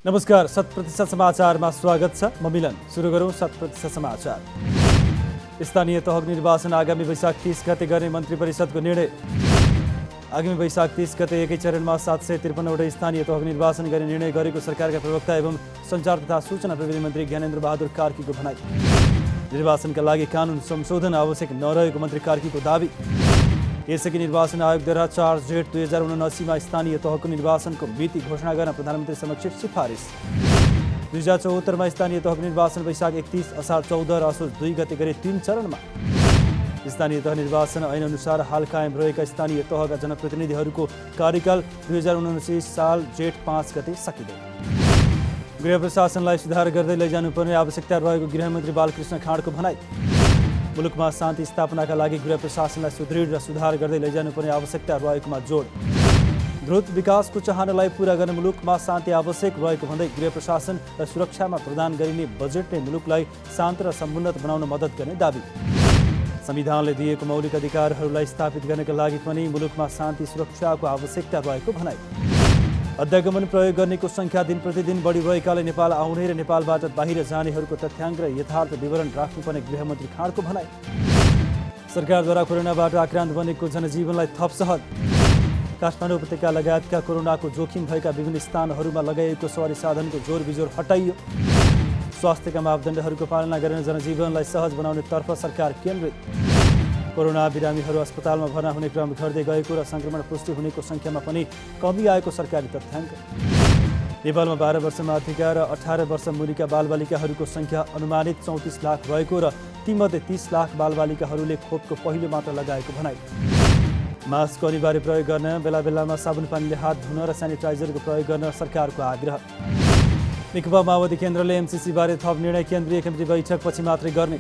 नमस्कार, 100% समाचारमा स्वागत छ। म मिलन। सुरु गरौँ 100% समाचार। स्थानीय तह निर्वाचन आगामी वैशाख 30 गते गर्ने मन्त्री परिषदको निर्णय। आगामी वैशाख 30 गते एकै चरणमा 753वटा स्थानीय तह निर्वाचन गर्ने निर्णय गरेको सरकारका प्रवक्ता एवं सञ्चार तथा सूचना प्रविधि मन्त्री ज्ञानेन्द्र बहादुर कार्कीको भनाइ। निर्वाचनका लागि कानुन संशोधन आवश्यक नरहेको मन्त्री कार्कीको दावी। यसअघि निर्वाचन आयोगद्वारा 4 जेठ 2079मा स्थानीय तहको निर्वाचनको मिति घोषणा गर्न प्रधानमन्त्री समक्ष सिफारिस। 2074मा स्थानीय तहको निर्वाचन वैशाख 31, असार 14 र असोज 2 गते गरी 3 चरणमा। स्थानीय तह निर्वाचन ऐनअनुसार हाल कायम रहेका स्थानीय तहका जनप्रतिनिधिहरूको कार्यकाल 2079 साल जेठ 5 गते सकिँदै। गृह प्रशासनलाई सुधार गर्दै लैजानुपर्ने आवश्यकता रहेको गृहमन्त्री बालकृष्ण खाँडको भनाइ। मुलुकमा शान्ति स्थापनाका लागि गृह प्रशासनलाई सुदृढ र सुधार गर्दै लैजानुपर्ने आवश्यकता रहेकोमा जोड। द्रुत विकासको चाहनालाई पूरा गर्न मुलुकमा शान्ति आवश्यक रहेको भन्दै गृह प्रशासन र सुरक्षामा प्रदान गरिने बजेटले मुलुकलाई शान्त र समुन्नत बनाउन मद्दत गर्ने दावी। संविधानले दिएको मौलिक अधिकारहरूलाई स्थापित गर्नका लागि पनि मुलुकमा शान्ति सुरक्षाको आवश्यकता रहेको भनाइ। अध्यागमन प्रयोग गर्नेको सङ्ख्या दिन प्रतिदिन बढी रहेकाले नेपाल आउने र नेपालबाट बाहिर जानेहरूको तथ्याङ्क र यथार्थ विवरण राख्नुपर्ने गृहमन्त्री खाँडको भनाइ। सरकारद्वारा कोरोनाबाट आक्रान्त बनेको जनजीवनलाई थप सहज। काठमाडौँ उपत्यका लगायतका कोरोनाको जोखिम भएका विभिन्न स्थानहरूमा लगाइएको सवारी साधनको जोर बिजोर हटाइयो। स्वास्थ्यका मापदण्डहरूको पालना गरेर जनजीवनलाई सहज बनाउने तर्फ सरकार केन्द्रित। कोरोना बिरामीहरू अस्पतालमा भर्ना हुने क्रम घट्दै गएको र सङ्क्रमण पुष्टि हुनेको सङ्ख्यामा पनि कमी आएको सरकारी तथ्याङ्क। नेपालमा 12 वर्ष माथिका र 18 वर्ष मुनिका बालबालिकाहरूको सङ्ख्या अनुमानित 34 लाख रहेको र तीमध्ये 30 लाख बालबालिकाहरूले खोपको पहिलो मात्रा लगाएको भनाइ। मास्कको अनिवार्य प्रयोग गर्न, बेला बेलामा साबुन पानीले हात धुन र सेनिटाइजरको प्रयोग गर्न सरकारको आग्रह। नेकपा माओवादी केन्द्रले एमसिसी बारे थप निर्णय केन्द्रीय कमिटी बैठक पछि मात्रै गर्ने।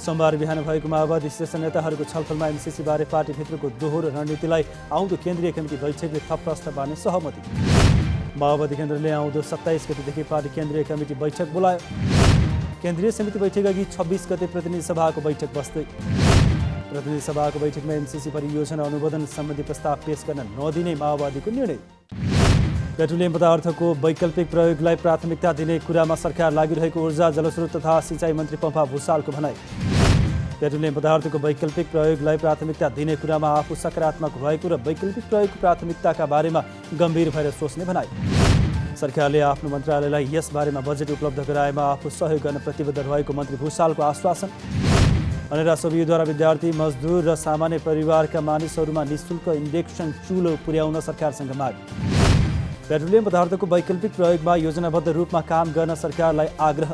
सोमबार बिहान भएको माओवादी शीर्ष नेताहरूको छलफलमा एमसिसी बारे पार्टीभित्रको दोहोरो रणनीतिलाई आउँदो केन्द्रीय कमिटी बैठकले थप प्रश्न पार्ने सहमति। माओवादी केन्द्रले आउँदो 27 गतेदेखि पार्टी केन्द्रीय कमिटी बैठक बोलायो। केन्द्रीय समिति बैठक अघि 26 गते प्रतिनिधि सभाको बैठक बस्दै। प्रतिनिधि सभाको बैठकमा एमसिसी परियोजना अनुमोदन सम्बन्धी प्रस्ताव पेश गर्न नदिने माओवादीको निर्णय। पेट्रोलियम पदार्थको वैकल्पिक प्रयोगलाई प्राथमिकता दिने कुरामा सरकार लागिरहेको ऊर्जा, जलस्रोत तथा सिँचाइ मन्त्री पम्फा भुसालको भनाइ। पेट्रोलियम पदार्थको वैकल्पिक प्रयोगलाई प्राथमिकता दिने कुरामा आफू सकारात्मक रहेको र वैकल्पिक प्रयोगको प्राथमिकताका बारेमा गम्भीर भएर सोच्ने भनाइ। सरकारले आफ्नो मन्त्रालयलाई यस बारेमा बजेट उपलब्ध गराएमा आफू सहयोग गर्न प्रतिबद्ध रहेको मन्त्री भुसालको आश्वासन। अनेरा सोभियोद्वारा विद्यार्थी, मजदुर र सामान्य परिवारका मानिसहरूमा निःशुल्क इन्जेक्सन चुलो पुर्याउन सरकारसँग माग। पेट्रोलियम पदार्थको वैकल्पिक प्रयोगमा योजनाबद्ध रूपमा काम गर्न सरकारलाई आग्रह।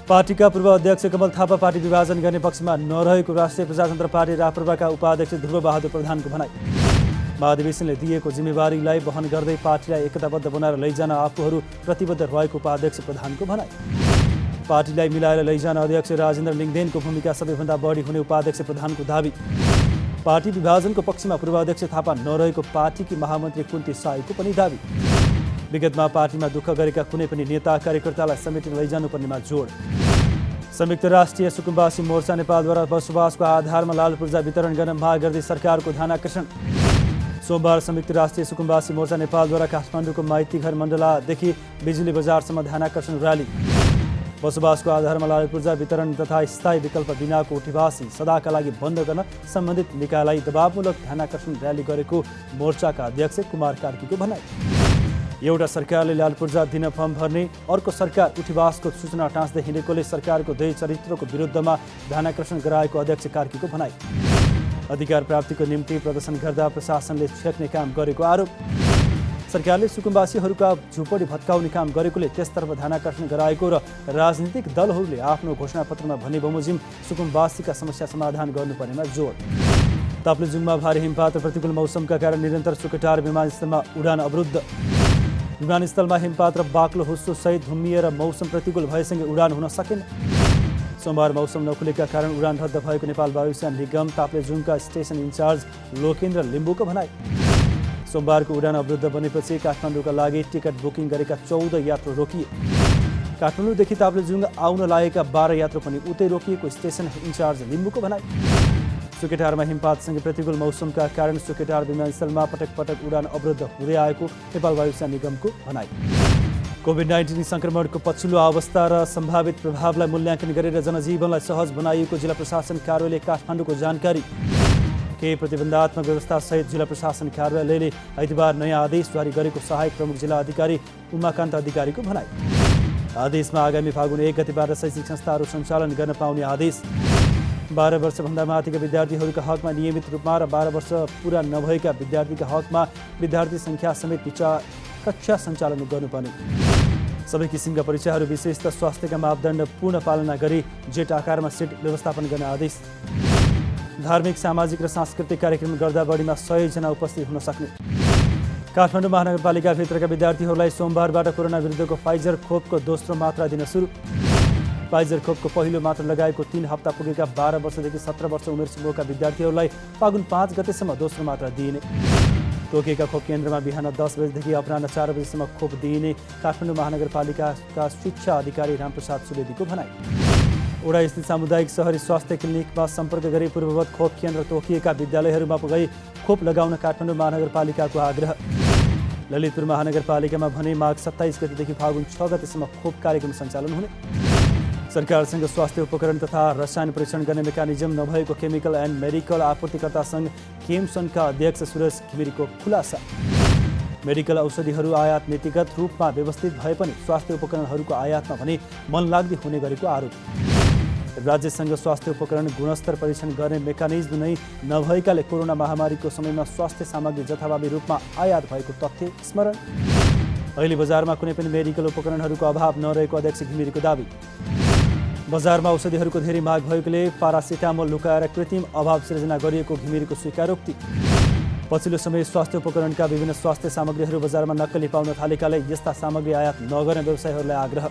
पार्टीका पूर्व अध्यक्ष कमल थापा पार्टी विभाजन गर्ने पक्षमा नरहेको राष्ट्रिय प्रजातन्त्र पार्टी राप्रपाका उपाध्यक्ष ध्रुवबहादुर प्रधानको भनाइ। महाधिवेशनले दिएको जिम्मेवारीलाई वहन गर्दै पार्टीलाई एकताबद्ध बनाएर लैजान आफूहरू प्रतिबद्ध रहेको उपाध्यक्ष प्रधानको भनाइ। पार्टीलाई मिलाएर लैजान अध्यक्ष राजेन्द्र लिङदेनको भूमिका सबैभन्दा बढी हुने उपाध्यक्ष प्रधानको दावी। पार्टी विभाजनको पक्षमा पूर्वाध्यक्ष थापा नरहेको पार्टीकी महामन्त्री कुन्ती साईको पनि दावी। विगतमा पार्टीमा दुःख गरेका कुनै पनि नेता कार्यकर्तालाई समेटेर लैजानुपर्नेमा जोड। संयुक्त राष्ट्रिय सुकुम्बासी मोर्चा नेपालद्वारा बसोबासको आधारमा लाल पूर्जा वितरण गर्न माग गर्दै सरकारको ध्यानाकर्षण। सोमबार संयुक्त राष्ट्रिय सुकुम्बासी मोर्चा नेपालद्वारा काठमाडौँको माइतीघर मण्डलादेखि बिजुली बजारसम्म ध्यानाकर्षण र्याली। बसोबासको आधारमा लाल पूर्जा वितरण तथा स्थायी विकल्प बिनाको उठीवासी सदाका लागि बन्द गर्न सम्बन्धित निकायलाई दबावमूलक ध्यानाकर्षण र्याली गरेको मोर्चाका अध्यक्ष कुमार कार्कीको भनाइ। एउटा सरकारले लाल पूर्जा दिन फर्म भर्ने, अर्को सरकार उठीवासको सूचना टाँच्दै हिँडेकोले सरकारको दुई चरित्रको विरुद्धमा ध्यानाकर्षण गराएको अध्यक्ष कार्कीको भनाइ। अधिकार प्राप्तिको निम्ति प्रदर्शन गर्दा प्रशासनले छेक्ने काम गरेको आरोप। सरकारले सुकुम्बासीहरूका झुपडी भत्काउने काम गरेकोले त्यसतर्फ ध्यानाकर्षण गराएको र राजनीतिक दलहरूले आफ्नो घोषणापत्रमा भने बमोजिम सुकुम्बासीका समस्या समाधान गर्नुपर्नेमा जोड। ताप्लेजुङमा भारी हिमपात र प्रतिकूल मौसमका कारण निरन्तर सुकेटार विमानस्थलमा उडान अवरुद्ध। विमानस्थलमा हिमपात र बाक्लो हुस्सो सहित धुम्मिएर मौसम प्रतिकूल भएसँगै उडान हुन सकेन। सोमबार मौसम नखुलेका कारण उडान रद्द भएको नेपाल वायुसेना निगम ताप्लेजुङका स्टेसन इन्चार्ज लोकेन्द्र लिम्बूको भनाइ। सोमबारको उडान अवरुद्ध बनेपछि काठमाडौँका लागि टिकट बुकिङ गरेका 14 यात्रु रोकिए। काठमाडौँदेखि ताप्लेजुङ आउन लागेका 12 यात्रु पनि उतै रोकिएको स्टेसन इन्चार्ज लिम्बूको भनाइ। सुकेटारमा हिमपातसँगै प्रतिकूल मौसमका कारण सुकेटार विमानस्थलमा पटक पटक उडान अवरुद्ध हुँदै आएको नेपाल वायुसेना निगमको भनाइ। कोभिड-19 संक्रमणको पछिल्लो अवस्था र सम्भावित प्रभावलाई मूल्याङ्कन गरेर जनजीवनलाई सहज बनाइएको जिल्ला प्रशासन कार्यालय काठमाडौँको जानकारी। केही प्रतिबन्धात्मक व्यवस्थासहित जिल्ला प्रशासन कार्यालयले आइतबार नयाँ आदेश जारी गरेको सहायक प्रमुख जिल्ला अधिकारी उमाकान्त अधिकारीको भनाइ। आदेशमा आगामी फागुन 1 गतेबाट शैक्षिक संस्थाहरू सञ्चालन गर्न पाउने आदेश। 12 वर्षभन्दा माथिका विद्यार्थीहरूका हकमा नियमित रूपमा र 12 वर्ष पुरा नभएका विद्यार्थीका हकमा विद्यार्थी सङ्ख्या समेत कक्षा सञ्चालन गर्नुपर्ने। सबै किसिमका परीक्षाहरू विशेषतः स्वास्थ्यका मापदण्ड पूर्ण पालना गरी जेट आकारमा सिट व्यवस्थापन गर्ने आदेश। धार्मिक, सामाजिक र सांस्कृतिक कार्यक्रम गर्दा बढीमा 100 जना उपस्थित हुन सक्ने। काठमाडौँ महानगरपालिकाभित्रका विद्यार्थीहरूलाई सोमबारबाट कोरोना विरुद्धको फाइजर खोपको दोस्रो मात्रा दिन सुरु। फाइजर खोपको पहिलो मात्रा लगाएको 3 हप्ता पुगेका 12 वर्षदेखि 17 वर्ष उमेर समूहका विद्यार्थीहरूलाई फागुन 5 गतेसम्म दोस्रो मात्रा दिइने। तोकिएका खोप केन्द्रमा बिहान 10 बजेदेखि अपराह्न 4 बजेसम्म खोप दिइने काठमाडौँ महानगरपालिकाका शिक्षा अधिकारी रामप्रसाद सुवेदीको भनाइ। ओडास्थित सामुदायिक सहरी स्वास्थ्य क्लिनिकमा सम्पर्क गरी पूर्ववत खोप केन्द्र तोकिएका विद्यालयहरूमा गई खोप लगाउन काठमाडौँ महानगरपालिकाको आग्रह। ललितपुर महानगरपालिकामा भने माघ 27 गतेदेखि फागुन 6 गतेसम्म खोप कार्यक्रम सञ्चालन हुने। सरकारसँग स्वास्थ्य उपकरण तथा रसायन परीक्षण गर्ने मेकानिजम नभएको केमिकल एन्ड मेडिकल आपूर्तिकर्ता सङ्घ केमसनका अध्यक्ष सुरेश घिमिरेको खुलासा। मेडिकल औषधिहरू आयात नीतिगत रूपमा व्यवस्थित भए पनि स्वास्थ्य उपकरणहरूको आयातमा भने मनलाग्दी हुने गरेको आरोप। राज्यसँग स्वास्थ्य उपकरण गुणस्तर परीक्षण गर्ने मेकानिजम नै नभएकाले कोरोना महामारीको समयमा स्वास्थ्य सामग्री जथाभावी रूपमा आयात भएको तथ्य स्मरण। अहिले बजारमा कुनै पनि मेडिकल उपकरणहरूको अभाव नरहेको अध्यक्ष घिमिरेको दाबी। बजारमा औषधिहरूको धेरै माग भएकोले पारासिटामोल लुकाएर कृत्रिम अभाव सिर्जना गरिएको घिमिरेको स्वीकारोक्ति। पछिल्लो समय स्वास्थ्य उपकरणका विभिन्न स्वास्थ्य सामग्रीहरू बजारमा नक्कली पाउन थालेकाले यस्ता सामग्री आयात नगर्ने व्यवसायीहरूलाई आग्रह।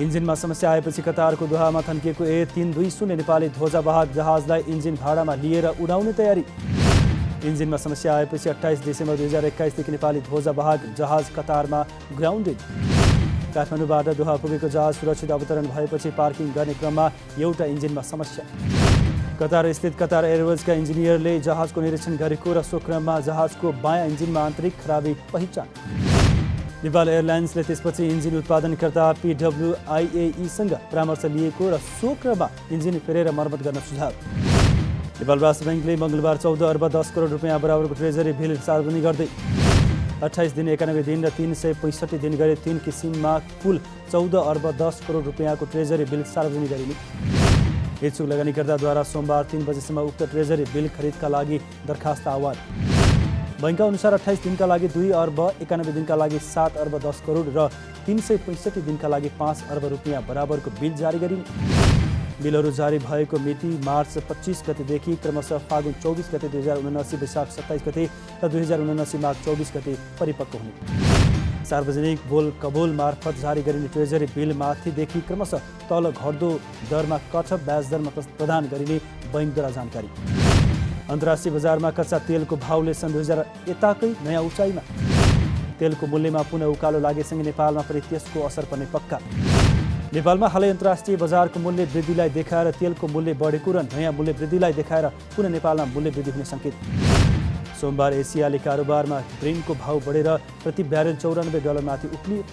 इन्जिनमा समस्या आएपछि कतारको दोहामा थन्किएको A320 नेपाली ध्वजावाहक जहाजलाई इन्जिन भाडामा लिएर उडाउने तयारी। इन्जिनमा समस्या आएपछि 28 डिसेम्बर 2021 देखि नेपाली ध्वजावाहक जहाज कतारमा ग्राउन्डेड। काठमाडौँबाट दोहा पुगेको जहाज सुरक्षित अवतरण भएपछि पार्किङ गर्ने क्रममा एउटा इन्जिनमा समस्या। कतार स्थित कतार एयरवेजका इन्जिनियरले जहाजको निरीक्षण गरेको र सो क्रममा जहाजको बायाँ इन्जिनमा आन्तरिक खराबी पहिचान। नेपाल एयरलाइन्सले त्यसपछि इन्जिन उत्पादनकर्ता PWIAE-सँग परामर्श लिएको र सो क्रममा इन्जिन फेरेर मर्मत गर्न सुझाव। नेपाल राष्ट्र ब्याङ्कले मङ्गलबार 14 अर्ब 10 करोड रुपियाँ बराबरको ट्रेजरी बिल सार्वजनिक गर्दै 28 दिन, 91 दिन र 365 दिन गरी 3 किसिममा कुल 14 अर्ब 10 करोड रुपियाँको ट्रेजरी बिल सार्वजनिक गरिने। इच्छुक लगानीकर्ताद्वारा सोमबार 3 बजेसम्म उक्त ट्रेजरी बिल खरिदका लागि दरखास्त आह्वान। बैंकका अनुसार 28 दिनका लागि 2 अर्ब, 91 दिनका लागि 7 अर्ब 10 करोड र 365 दिनका लागि 5 अर्ब रुपियाँ बराबरको बिल जारी गरिने। बिलहरू जारी भएको मिति मार्च 25 गतेदेखि क्रमशः फागुन 24 गते 2079, वैशाख 27 गते र 2079 माघ 24 गते परिपक्व हुने। सार्वजनिक बोल कबोल मार्फत जारी गरिने ट्रेजरी बिल माथिदेखि क्रमशः तल घट्दो दरमा कट ब्याज दरमा प्रदान गरिने बैंकद्वारा जानकारी। अन्तर्राष्ट्रिय बजारमा कच्चा तेलको भाउले सन् 2000 यताकै नयाँ उचाइमा। तेलको मूल्यमा पुनः उकालो लागेसँगै नेपालमा पनि त्यसको असर पर्ने पक्का। नेपालमा हालै अन्तर्राष्ट्रिय बजारको मूल्य वृद्धिलाई देखाएर तेलको मूल्य बढेको र नयाँ मूल्य वृद्धिलाई देखाएर पुनः नेपालमा मूल्य वृद्धि हुने सङ्केत। सोमबार एसियाली कारोबारमा ब्रेन्टको भाउ बढेर प्रति ब्यारेल $94 माथि उक्लियो।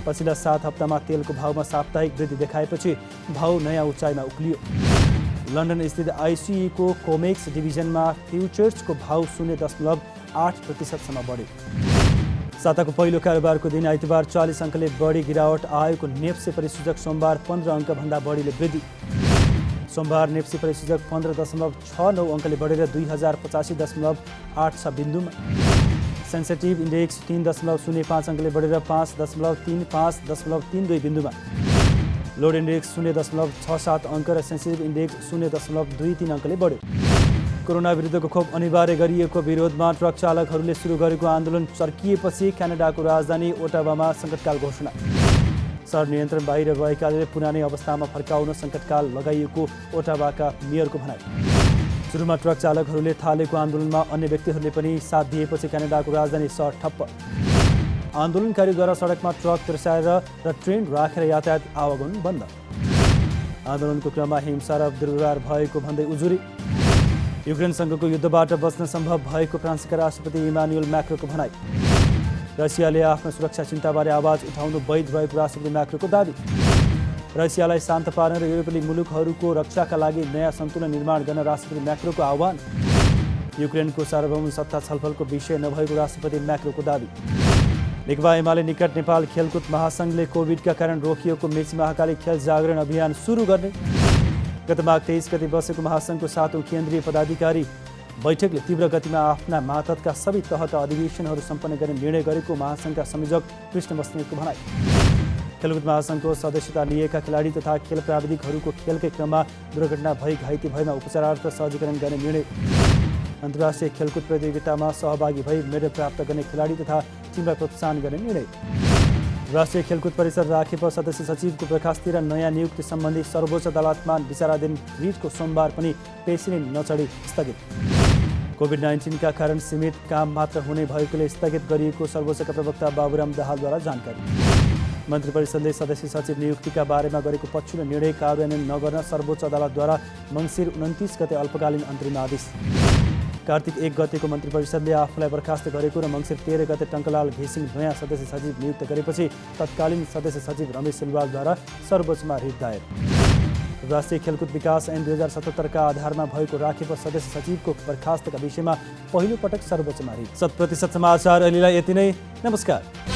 पछिल्ला 7 हप्तामा तेलको भाउमा साप्ताहिक वृद्धि देखाएपछि भाउ नयाँ उचाइमा उक्लियो। लन्डन स्थित ICE को कोमेक्स डिभिजनमा फ्युचर्सको भाउ 0.8% बढ्यो। साताको पहिलो कारोबारको दिन आइतबार 40 अङ्कले बढी गिरावट आएको नेप्से परिसूचक सोमबार 15 अङ्कभन्दा बढीले वृद्धि। सोमबार नेप्से परिसूचक 15.69 अङ्कले बढेर 2085.86 बिन्दुमा। सेन्सिटिभ इन्डेक्स 3.05 अङ्कले बढेर 5.35.32 बिन्दुमा। लोड इन्डेक्स 0.67 अङ्क र सेन्सिटिभ इन्डेक्स 0.23 अङ्कले बढ्यो। कोरोना विरुद्धको खोप अनिवार्य गरिएको विरोधमा ट्रक चालकहरूले सुरु गरेको आन्दोलन चर्किएपछि क्यानाडाको राजधानी ओटावामा सङ्कटकाल घोषणा। सहर नियन्त्रण बाहिर भएकाले पुरानै अवस्थामा फर्काउन सङ्कटकाल लगाइएको ओटावाका मेयरको भनाइ। सुरुमा ट्रक चालकहरूले थालेको आन्दोलनमा अन्य व्यक्तिहरूले पनि साथ दिएपछि क्यानाडाको राजधानी सहर ठप्प। आन्दोलनकारीद्वारा सडकमा ट्रक तिर्साएर र ट्रेन राखेर यातायात आवागमन बन्द। आन्दोलनको क्रममा हिंसा र दुर्व्यवहार भएको भन्दै उजुरी। युक्रेनसँगको युद्धबाट बच्न सम्भव भएको फ्रान्सका राष्ट्रपति इमानुएल म्याक्रोको भनाइ। रसियाले आफ्नो सुरक्षा चिन्ताबारे आवाज उठाउनु वैध भएको राष्ट्रपति म्याक्रोको दाबी। रसियालाई शान्त पार्न र युरोपेली मुलुकहरूको रक्षाका लागि नयाँ सन्तुलन निर्माण गर्न राष्ट्रपति म्याक्रोको आह्वान। युक्रेनको सार्वभौम सत्ता छलफलको विषय नभएको राष्ट्रपति म्याक्रोको दाबी। नेकपा एमाले निकट नेपाल खेलकुद महासङ्घले कोभिडका कारण रोकिएको मेची महाकाली खेल जागरण अभियान सुरु गर्ने। गत माघ 23 गते बसेको महासङ्घको 7औं केन्द्रीय पदाधिकारी बैठकले तीव्र गतिमा आफ्ना मातहतका सबै तहका अधिवेशनहरू सम्पन्न गर्ने निर्णय गरेको महासङ्घका संयोजक कृष्ण बस्नेतको भनाइ। खेलकुद महासङ्घको सदस्यता लिएका खेलाडी तथा खेल प्राविधिकहरूको खेलकै क्रममा दुर्घटना भई घाइते भएमा उपचारार्थ सहजीकरण गर्ने निर्णय। अन्तर्राष्ट्रिय खेलकुद प्रतियोगितामा सहभागी भई मेडल प्राप्त गर्ने खेलाडी तथा टिमलाई प्रोत्साहन गर्ने निर्णय। राष्ट्रिय खेलकुद परिषद राखेप सदस्य सचिवको बर्खास्ती र नयाँ नियुक्ति सम्बन्धी सर्वोच्च अदालतमा विचाराधीन रिटको सोमबार पनि पेशी नै नचढी स्थगित। कोभिड-19 कारण सीमित काम मात्र हुने भएकोले स्थगित गरिएको सर्वोच्चका प्रवक्ता बाबुराम दाहालद्वारा जानकारी। मन्त्री परिषदले सदस्य सचिव नियुक्तिका बारेमा गरेको पछिल्लो निर्णय कार्यान्वयन नगर्न सर्वोच्च अदालतद्वारा मङ्सिर 29 गते अल्पकालीन अन्तरिम आदेश। कार्तिक 1 गतेको मन्त्री परिषदले आफूलाई बर्खास्त गरेको र मङ्सिर 13 गते टङ्कलाल घिसिङ नयाँ सदस्य सचिव नियुक्त गरेपछि तत्कालीन सदस्य सचिव रमेश सिलवालद्वारा सर्वोच्चमा रिट दायर। राष्ट्रिय खेलकुद विकास ऐन 2077 का आधारमा भएको राखेप सदस्य सचिवको बर्खास्तका विषयमा पहिलो पटक सर्वोच्चमा रिट। 100% समाचार अहिलेलाई यति नै। नमस्कार।